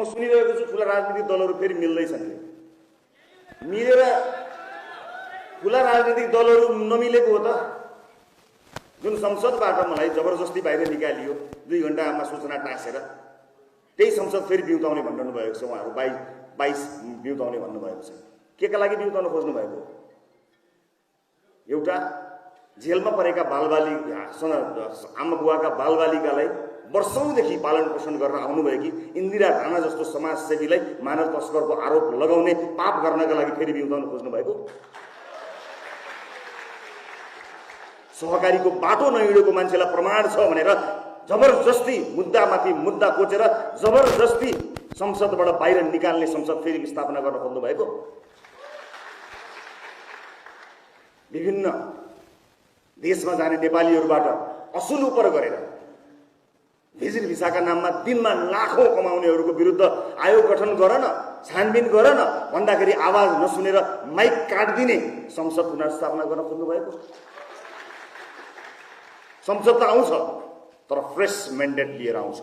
म सुनिरहेको छु ठुला राजनीतिक दलहरू फेरि मिल्दैछन् मिलेर ठुला राजनीतिक दलहरू नमिलेको हो त जुन संसदबाट मलाई जबरजस्ती बाहिर निकालियो 2 घण्टामा सूचना टाँसेर त्यही संसद फेरि बिउताउने भन्नु भएको छ उहाँहरू 22 बिउताउने भन्नु भएको छ केका लागि बिउताउन खोज्नु भएको एउटा जेलमा परेका आमा बुवाका बालबालिकालाई वर्षौंदेखि पालन पोषण गर्न आउनुभएकी इन्दिरा राणा जस्तो समाजसेवीलाई मानव तस्करको आरोप लगाउने पाप गर्नका लागि फेरि बिउताउन खोज्नु भएको सहकारीको बाटो नहिँडेको मान्छेलाई प्रमाण छ भनेर जबरजस्ती मुद्दामाथि मुद्दा कोचेर जबरजस्ती संसदबाट बाहिर निकाल्ने संसद फेरि स्थापना गर्न खोज्नु भएको विभिन्न देशमा जाने नेपालीहरूबाट असुल उपर गरेर भिजिट भिसाका नाममा दिनमा लाखौं कमाउनेहरूको विरुद्ध आयोग गठन गर न छानबिन गर न भन्दाखेरि आवाज नसुनेर माइक काट्दिने संसद पुनर्स्थापना गर्न खोज्नु भएको संसद त आउँछ तर फ्रेश म्यान्डेट लिएर आउँछ